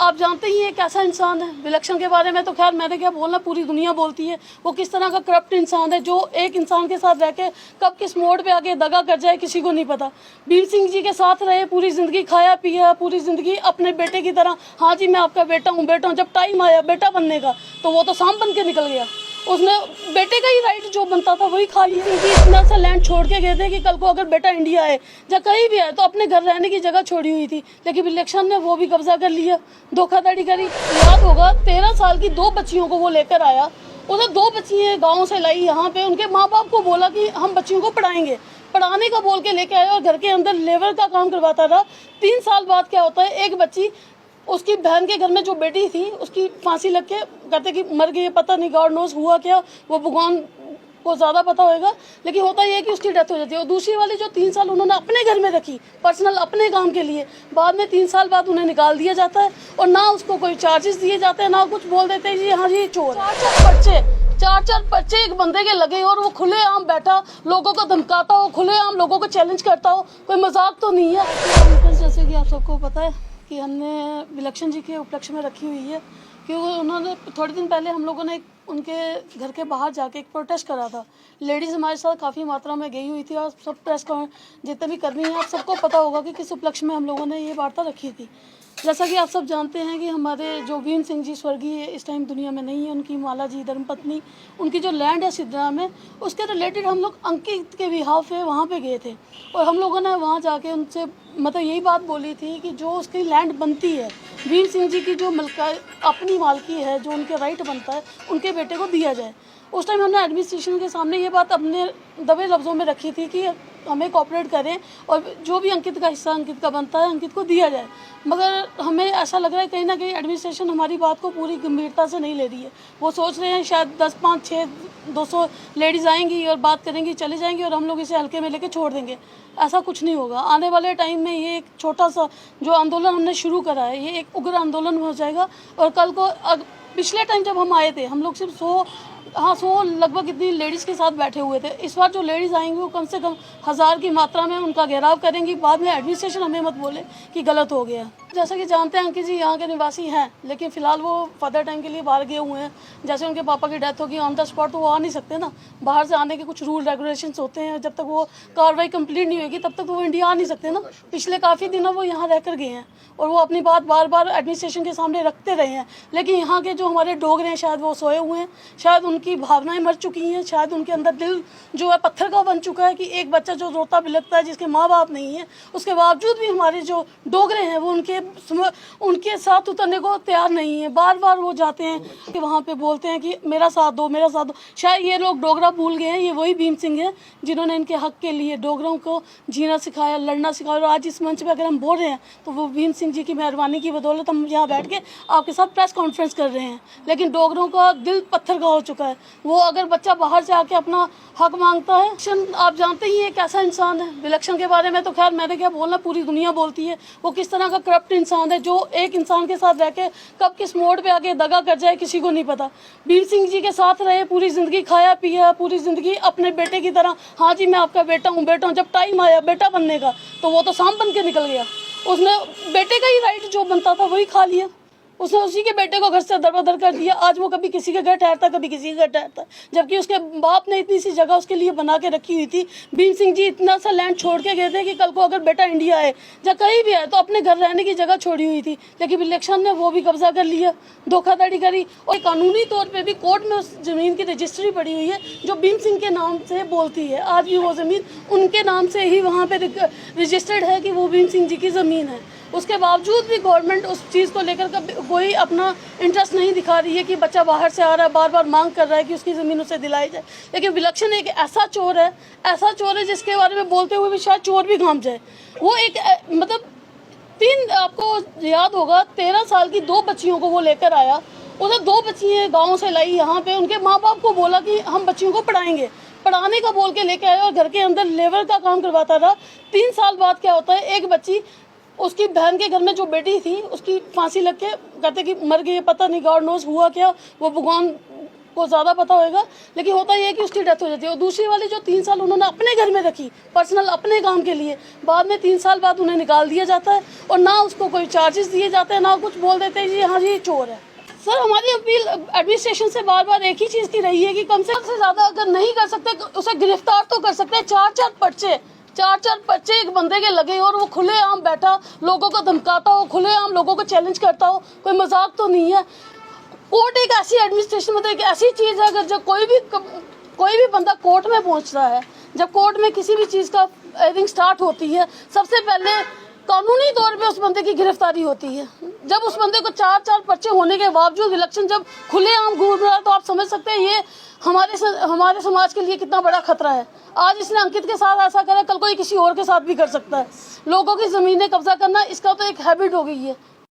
आप जानते ही एक ऐसा इंसान है, विलक्षण के बारे में तो खैर मैंने क्या बोलना, पूरी दुनिया बोलती है। वो किस तरह का करप्ट इंसान है जो एक इंसान के साथ रह के कब किस मोड़ पे आके दगा कर जाए किसी को नहीं पता। भीम सिंह जी के साथ रहे, पूरी ज़िंदगी खाया पिया, पूरी ज़िंदगी अपने बेटे की तरह, हाँ जी मैं आपका बेटा हूँ बेटा हूँ। जब टाइम आया बेटा बनने का तो वो तो सांप बन के निकल गया। उसने बेटे का ही राइट जो बनता था वही खा लिया। क्योंकि इतना सा लैंड छोड़ के गए थे कि कल को अगर बेटा इंडिया आए या कहीं भी आए तो अपने घर रहने की जगह छोड़ी हुई थी, लेकिन इलेक्शन ने वो भी कब्जा कर लिया, धोखाधड़ी करी। याद होगा 13 साल की 2 बच्चियों को वो लेकर आया। उसे 2 बच्चियाँ गाँव से लाई यहाँ पे, उनके माँ बाप को बोला कि हम बच्चियों को पढ़ाएंगे, पढ़ाने का बोल के लेके आए और घर के अंदर लेबर का काम करवाता था। 3 साल बाद क्या होता है, एक बच्ची उसकी बहन के घर में जो बेटी थी उसकी फांसी लग के कहते कि मर गई, पता नहीं गॉड नोज हुआ क्या, वो भगवान को ज़्यादा पता होगा, लेकिन होता ये है कि उसकी डेथ हो जाती है। और दूसरी वाली जो 3 साल उन्होंने अपने घर में रखी पर्सनल अपने काम के लिए, बाद में 3 साल बाद उन्हें निकाल दिया जाता है और ना उसको कोई चार्जेस दिए जाते हैं, ना कुछ बोल देते हैं जी हाँ जी चोर। 4 बच्चे एक बंदे के लगे और वो खुलेआम बैठा लोगों को धमकाता हो, खुलेआम लोगों को चैलेंज करता हो, कोई मजाक तो नहीं है। जैसे कि आप सबको पता है कि हमने विलक्षण जी के उपलक्ष्य में रखी हुई है, क्योंकि उन्होंने थोड़े दिन पहले हम लोगों ने उनके घर के बाहर जाके एक प्रोटेस्ट करा था। लेडीज़ हमारे साथ काफ़ी मात्रा में गई हुई थी और सब प्रेस जितने भी कर्मी हैं आप सबको पता होगा कि किस उपलक्ष्य में हम लोगों ने ये वार्ता रखी थी। जैसा कि आप सब जानते हैं कि हमारे जो भीम सिंह जी स्वर्गीय इस टाइम दुनिया में नहीं है, उनकी माला जी धर्मपत्नी, उनकी जो लैंड है सिद्धरा में, उसके रिलेटेड हम लोग अंकित के बिहाफ पे वहाँ पे गए थे और हम लोगों ने वहाँ जाके उनसे मतलब यही बात बोली थी कि जो उसकी लैंड बनती है, भीम सिंह जी की जो अपनी मालकी है, जो उनके राइट बनता है, उनके बेटे को दिया जाए। उस टाइम हमने एडमिनिस्ट्रेशन के सामने ये बात अपने दबे लफ्ज़ों में रखी थी कि हमें कोऑपरेट करें और जो भी अंकित का हिस्सा अंकित का बनता है अंकित को दिया जाए। मगर हमें ऐसा लग रहा है कहीं ना कहीं एडमिनिस्ट्रेशन हमारी बात को पूरी गंभीरता से नहीं ले रही है। वो सोच रहे हैं शायद 10, 5, 6, 200 लेडीज़ आएंगी और बात करेंगी, चली जाएंगी और हम लोग इसे हल्के में लेके छोड़ देंगे। ऐसा कुछ नहीं होगा। आने वाले टाइम में ये एक छोटा सा जो आंदोलन हमने शुरू करा है, ये एक उग्र आंदोलन हो जाएगा। और कल को पिछले टाइम जब हम आए थे हम लोग सिर्फ 100 लगभग इतनी लेडीज़ के साथ बैठे हुए थे। इस बार जो लेडीज़ आएंगी वो कम से कम 1000 की मात्रा में उनका घेराव करेंगी। बाद में एडमिनिस्ट्रेशन हमें मत बोले कि गलत हो गया। जैसा कि जानते हैं अंकित जी यहाँ के निवासी हैं, लेकिन फ़िलहाल वो फर्दर टाइम के लिए बाहर गए हुए हैं। जैसे उनके पापा की डेथ होगी ऑन द स्पॉट तो वो आ नहीं सकते ना, बाहर से आने के कुछ रूल रेगुलेशंस होते हैं, जब तक वो कार्रवाई कंप्लीट नहीं होगी तब तक वो इंडिया आ नहीं सकते ना। पिछले काफ़ी दिनों वो यहाँ रह कर गए हैं और वो अपनी बात बार बार एडमिनिस्ट्रेशन के सामने रखते रहे हैं। लेकिन यहाँ के जो हमारे डोगरे हैं शायद वो सोए हुए हैं, शायद उनकी भावनाएं मर चुकी हैं, शायद उनके अंदर दिल जो है पत्थर का बन चुका है कि एक बच्चा जो रोता बिलखता है जिसके माँ बाप नहीं है, उसके बावजूद भी हमारे जो डोगरे हैं वो उनके साथ उतरने को तैयार नहीं है। बार बार वो जाते हैं कि वहाँ पे बोलते हैं कि मेरा साथ दो मेरा साथ दो। शायद ये लोग डोगरा भूल गए हैं, ये वही भीम सिंह हैं जिन्होंने इनके हक के लिए डोगरों को जीना सिखाया, लड़ना सिखाया। और आज इस मंच पे अगर हम बोल रहे हैं तो वो भीम सिंह जी की मेहरबानी की बदौलत हम यहाँ बैठ के आपके साथ प्रेस कॉन्फ्रेंस कर रहे हैं। लेकिन डोगरों का दिल पत्थर का हो चुका है। वो अगर बच्चा बाहर से आके अपना हक मांगता है, आप जानते ही एक ऐसा इंसान है, विलक्षण के बारे में तो खैर मैंने क्या बोलना, पूरी दुनिया बोलती है। वो किस तरह का करप्ट इंसान है जो एक इंसान के साथ रह के कब किस मोड़ पे आके दगा कर जाए किसी को नहीं पता। भीम सिंह जी के साथ रहे, पूरी ज़िंदगी खाया पिया, पूरी ज़िंदगी अपने बेटे की तरह, हाँ जी मैं आपका बेटा हूँ बेटा हूँ। जब टाइम आया बेटा बनने का तो वो तो सांप बन के निकल गया। उसने बेटे का ही राइट जो बनता था वही खा लिया। उसने उसी के बेटे को घर से दरबदर कर दिया। आज वो कभी किसी के घर ठहरता, कभी किसी के घर ठहरता, जबकि उसके बाप ने इतनी सी जगह उसके लिए बना के रखी हुई थी। भीम सिंह जी इतना सा लैंड छोड़ के गए थे कि कल को अगर बेटा इंडिया आए या कहीं भी आए तो अपने घर रहने की जगह छोड़ी हुई थी, लेकिन इलेक्शन ने वो भी कब्जा कर लिया, धोखाधड़ी करी। और कानूनी तौर पर भी कोर्ट में उस ज़मीन की रजिस्ट्री पड़ी हुई है जो भीम सिंह के नाम से बोलती है। आज भी वो ज़मीन उनके नाम से ही वहाँ पर रजिस्टर्ड है कि वो भीम सिंह जी की ज़मीन है। उसके बावजूद भी गवर्नमेंट उस चीज़ को लेकर कोई अपना इंटरेस्ट नहीं दिखा रही है कि बच्चा बाहर से आ रहा है, बार बार मांग कर रहा है कि उसकी ज़मीन उसे दिलाई जाए। लेकिन विलक्षण एक ऐसा चोर है जिसके बारे में बोलते हुए भी शायद चोर भी घाम जाए। वो एक मतलब आपको याद होगा 13 साल की 2 बच्चियों को वो लेकर आया। उसे 2 बच्चियाँ गाँव से लाई यहाँ पे, उनके माँ बाप को बोला कि हम बच्चियों को पढ़ाएंगे, पढ़ाने का बोल के लेके आए और घर के अंदर लेबर का काम करवाता था। 3 साल बाद क्या होता है, एक बच्ची उसकी बहन के घर में जो बेटी थी उसकी फांसी लग के कहते कि मर गई, पता नहीं गॉड नोज हुआ क्या, वो भगवान को ज़्यादा पता होगा, लेकिन होता ये है कि उसकी डेथ हो जाती है। और दूसरी वाली जो 3 साल उन्होंने अपने घर में रखी, पर्सनल अपने काम के लिए, बाद में 3 साल बाद उन्हें निकाल दिया जाता है और ना उसको कोई चार्जेस दिए जाते हैं, ना कुछ बोल देते हैं जी हाँ जी चोर है। सर हमारी अपील एडमिनिस्ट्रेशन से बार बार एक ही चीज़ की रही है कि कम से ज़्यादा अगर नहीं कर सकते उसे गिरफ्तार तो कर सकते हैं। 4 पर्चे एक बंदे के लगे और वो खुलेआम बैठा लोगों को धमकाता हो, खुलेआम लोगों को चैलेंज करता हो, कोई मजाक तो नहीं है। कोर्ट एक ऐसी एडमिनिस्ट्रेशन मतलब एक ऐसी चीज़ है, अगर जब कोई भी बंदा कोर्ट में पहुंचता है, जब कोर्ट में किसी भी चीज़ का हियरिंग स्टार्ट होती है, सबसे पहले कानूनी तौर पे उस बंदे की गिरफ्तारी होती है। जब उस बंदे को 4 पर्चे होने के बावजूद इलेक्शन जब खुलेआम घूम रहा है, तो आप समझ सकते हैं ये हमारे समाज के लिए कितना बड़ा खतरा है। आज इसने अंकित के साथ ऐसा करा, कल कोई किसी और के साथ भी कर सकता है। लोगों की ज़मीनें कब्जा करना इसका तो एक हैबिट हो गई है।